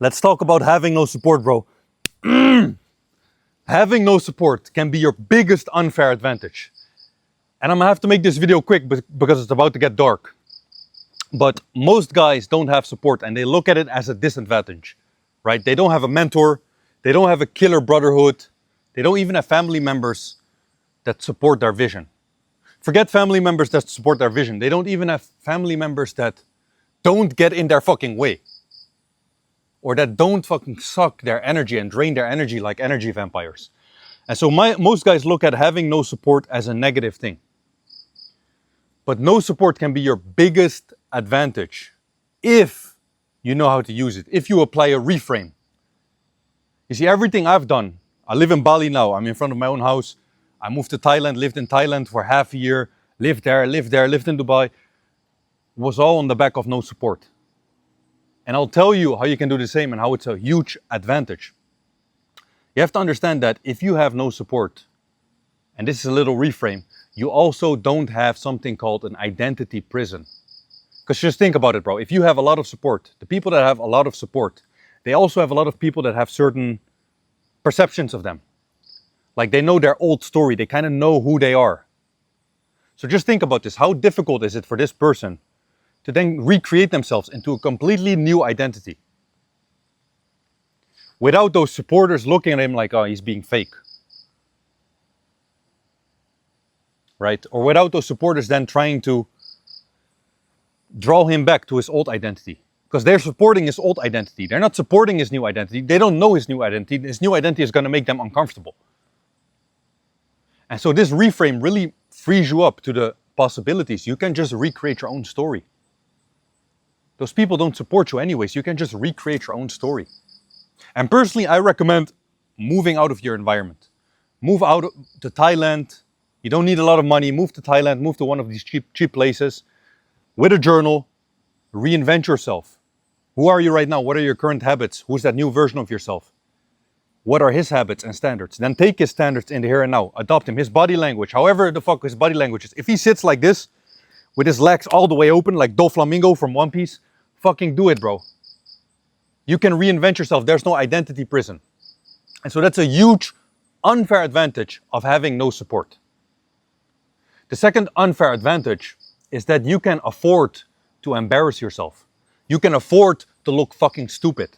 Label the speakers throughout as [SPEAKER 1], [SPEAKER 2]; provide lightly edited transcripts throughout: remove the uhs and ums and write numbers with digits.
[SPEAKER 1] Let's talk about having no support, bro. Having no support can be your biggest unfair advantage. And I'm gonna have to make this video quick because it's about to get dark. But most guys don't have support and they look at it as a disadvantage, right? They don't have a mentor, they don't have a killer brotherhood, they don't even have family members that support their vision. Forget family members that support their vision. They don't even have family members that don't get in their fucking way. Or that don't fucking suck their energy and drain their energy like energy vampires. And so most guys look at having no support as a negative thing. But no support can be your biggest advantage if you know how to use it, if you apply a reframe. You see, everything I've done, I live in Bali now, I'm in front of my own house. I moved to Thailand, lived in Thailand for half a year, lived in Dubai, was all on the back of no support. And I'll tell you how you can do the same and how it's a huge advantage. You have to understand that if you have no support, and this is a little reframe, you also don't have something called an identity prison. Because just think about it, bro. If you have a lot of support, the people that have a lot of support, they also have a lot of people that have certain perceptions of them. Like they know their old story, they kind of know who they are. So just think about this. How difficult is it for this person to then recreate themselves into a completely new identity? Without those supporters looking at him like, oh, he's being fake. Right? Or without those supporters then trying to draw him back to his old identity. Because they're supporting his old identity. They're not supporting his new identity. They don't know his new identity. His new identity is going to make them uncomfortable. And so this reframe really frees you up to the possibilities. You can just recreate your own story. Those people don't support you anyways. You can just recreate your own story. And personally, I recommend moving out of your environment. Move out to Thailand. You don't need a lot of money. Move to Thailand. Move to one of these cheap places. With a journal. Reinvent yourself. Who are you right now? What are your current habits? Who's that new version of yourself? What are his habits and standards? Then take his standards in the here and now. Adopt him. His body language. However the fuck his body language is. If he sits like this, with his legs all the way open, like Doflamingo from One Piece, fucking do it, bro. You can reinvent yourself. There's no identity prison. And so that's a huge unfair advantage of having no support. The second unfair advantage is that you can afford to embarrass yourself. You can afford to look fucking stupid.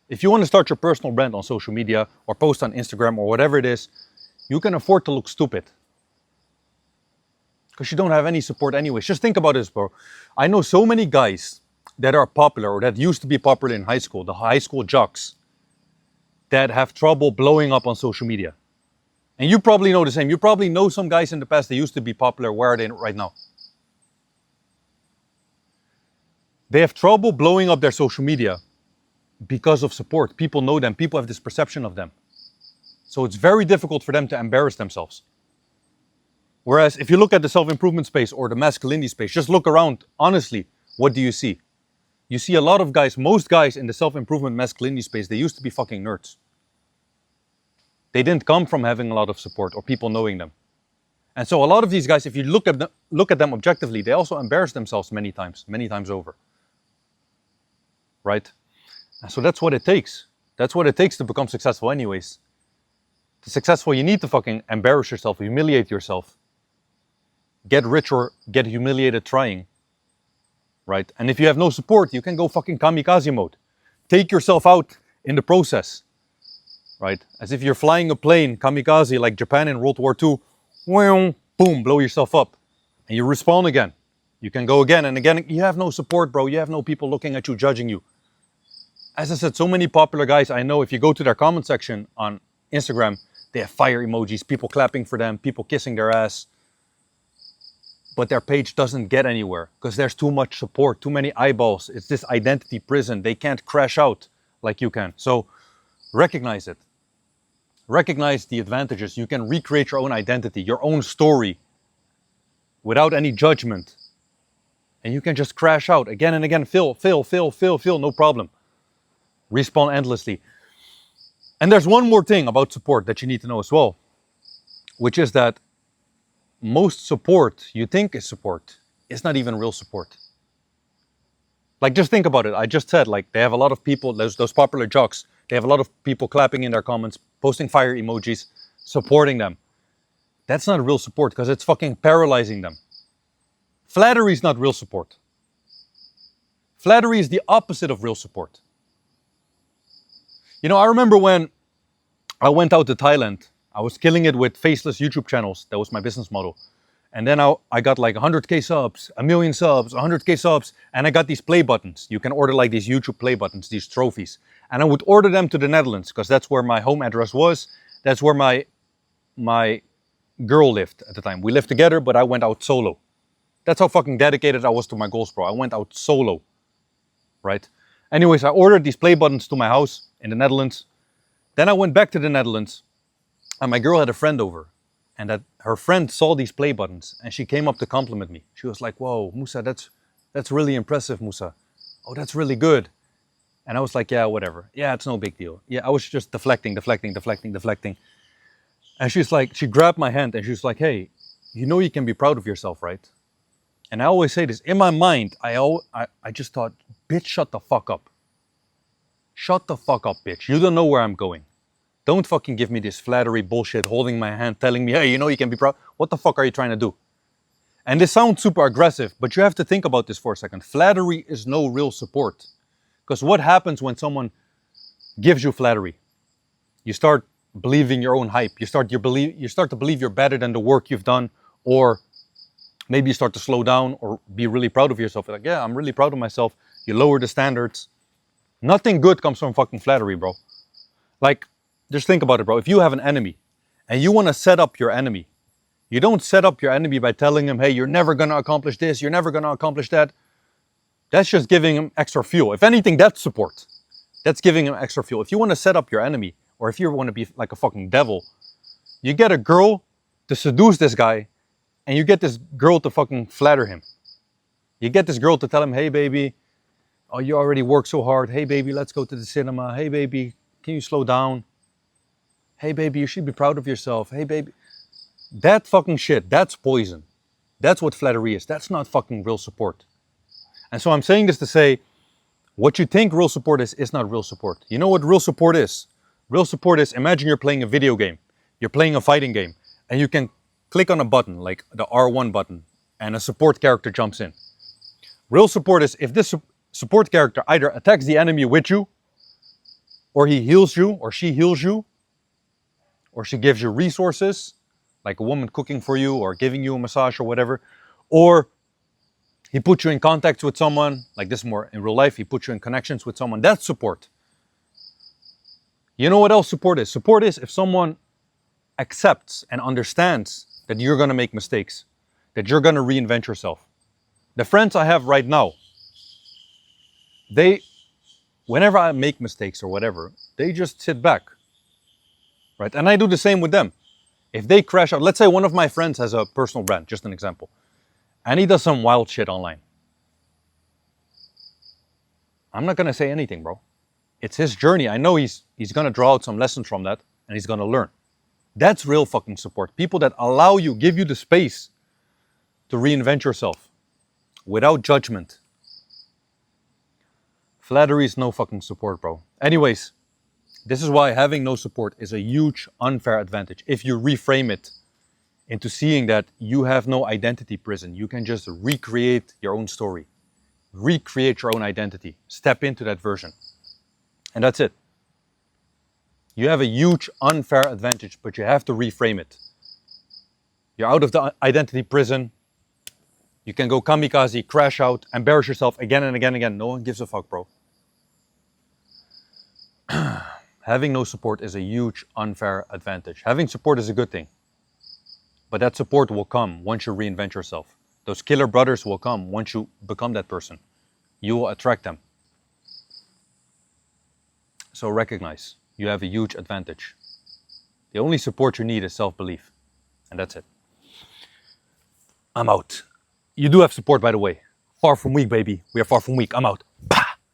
[SPEAKER 1] If you want to start your personal brand on social media or post on Instagram or whatever it is, you can afford to look stupid. Because you don't have any support anyways. Just think about this, bro. I know so many guys that are popular or that used to be popular in high school, the high school jocks, that have trouble blowing up on social media. And you probably know the same. You probably know some guys in the past that used to be popular. Where are they right now? They have trouble blowing up their social media because of support. People know them. People have this perception of them. So it's very difficult for them to embarrass themselves. Whereas if you look at the self-improvement space or the masculinity space, just look around. Honestly, what do you see? You see a lot of guys, most guys in the self-improvement masculinity space, they used to be fucking nerds. They didn't come from having a lot of support or people knowing them. And so a lot of these guys, if you look at them objectively, they also embarrass themselves many times over. Right? And so that's what it takes. That's what it takes to become successful anyways. To successful, you need to fucking embarrass yourself, humiliate yourself. Get rich or get humiliated trying. Right? And if you have no support, you can go fucking kamikaze mode. Take yourself out in the process. Right? As if you're flying a plane, kamikaze, like Japan in World War II. Boom, blow yourself up. And you respawn again. You can go again and again. You have no support, bro. You have no people looking at you, judging you. As I said, so many popular guys I know, if you go to their comment section on Instagram, they have fire emojis, people clapping for them, people kissing their ass. But their page doesn't get anywhere because there's too much support, too many eyeballs. It's this identity prison. They can't crash out like you can. So recognize it. Recognize the advantages. You can recreate your own identity, your own story without any judgment. And you can just crash out again and again. Fail, no problem. Respawn endlessly. And there's one more thing about support that you need to know as well, which is that most support you think is support is not even real support. Like, just think about it. I just said, like, they have a lot of people, those popular jocks, they have a lot of people clapping in their comments, posting fire emojis, supporting them. That's not real support because it's fucking paralyzing them. Flattery is not real support. Flattery is the opposite of real support. You know, I remember when I went out to Thailand, I was killing it with faceless YouTube channels. That was my business model. And then I got like 100K subs, 1,000,000 subs, 100K subs, and I got these play buttons. You can order like these YouTube play buttons, these trophies. And I would order them to the Netherlands because that's where my home address was. That's where my girl lived at the time. We lived together, but I went out solo. That's how fucking dedicated I was to my goals, bro. I went out solo, right? Anyways, I ordered these play buttons to my house in the Netherlands. Then I went back to the Netherlands, and my girl had a friend over. And that her friend saw these play buttons, and she came up to compliment me. She was like, "Whoa, Musa, that's really impressive, Musa. Oh, that's really good." And I was like, "Yeah, whatever. Yeah, it's no big deal." Yeah, I was just deflecting. And she's like, she grabbed my hand and she was like, "Hey, you know you can be proud of yourself, right?" And I always say this in my mind. I just thought, "Bitch, shut the fuck up. Shut the fuck up, bitch. You don't know where I'm going. Don't fucking give me this flattery bullshit, holding my hand, telling me, hey, you know you can be proud. What the fuck are you trying to do?" And this sounds super aggressive, but you have to think about this for a second. Flattery is no real support. Because what happens when someone gives you flattery? You start believing your own hype. You start to believe you're better than the work you've done, or maybe you start to slow down or be really proud of yourself. You're like, yeah, I'm really proud of myself. You lower the standards. Nothing good comes from fucking flattery, bro. Like, just think about it, bro. If you have an enemy and you want to set up your enemy, you don't set up your enemy by telling him, hey, you're never going to accomplish this, you're never going to accomplish that. That's just giving him extra fuel. If anything, that's support. That's giving him extra fuel. If you want to set up your enemy, or if you want to be like a fucking devil, you get a girl to seduce this guy, and you get this girl to fucking flatter him. You get this girl to tell him, hey, baby, oh, you already work so hard. Hey, baby, let's go to the cinema. Hey, baby, can you slow down? Hey, baby, you should be proud of yourself. Hey, baby. That fucking shit, that's poison. That's what flattery is. That's not fucking real support. And so I'm saying this to say, what you think real support is not real support. You know what real support is? Real support is, imagine you're playing a video game. You're playing a fighting game. And you can click on a button, like the R1 button, and a support character jumps in. Real support is if this support character either attacks the enemy with you, or he heals you, or she heals you, or she gives you resources, like a woman cooking for you or giving you a massage or whatever, or he puts you in contact with someone, like this more in real life, he puts you in connections with someone. That's support. You know what else support is? Support is if someone accepts and understands that you're going to make mistakes, that you're going to reinvent yourself. The friends I have right now, whenever I make mistakes or whatever, they just sit back. Right? And I do the same with them. If they crash out, let's say one of my friends has a personal brand, just an example, and he does some wild shit online. I'm not going to say anything, bro. It's his journey. I know he's going to draw out some lessons from that, and he's going to learn. That's real fucking support. People that allow you, give you the space to reinvent yourself without judgment. Flattery is no fucking support, bro. Anyways, this is why having no support is a huge unfair advantage. If you reframe it into seeing that you have no identity prison, you can just recreate your own story, recreate your own identity, step into that version. And that's it. You have a huge unfair advantage, but you have to reframe it. You're out of the identity prison. You can go kamikaze, crash out, embarrass yourself again and again and again. No one gives a fuck, bro. Having no support is a huge unfair advantage. Having support is a good thing. But that support will come once you reinvent yourself. Those killer brothers will come once you become that person. You will attract them. So recognize you have a huge advantage. The only support you need is self-belief. And that's it. I'm out. You do have support, by the way. Far from weak, baby. We are far from weak. I'm out.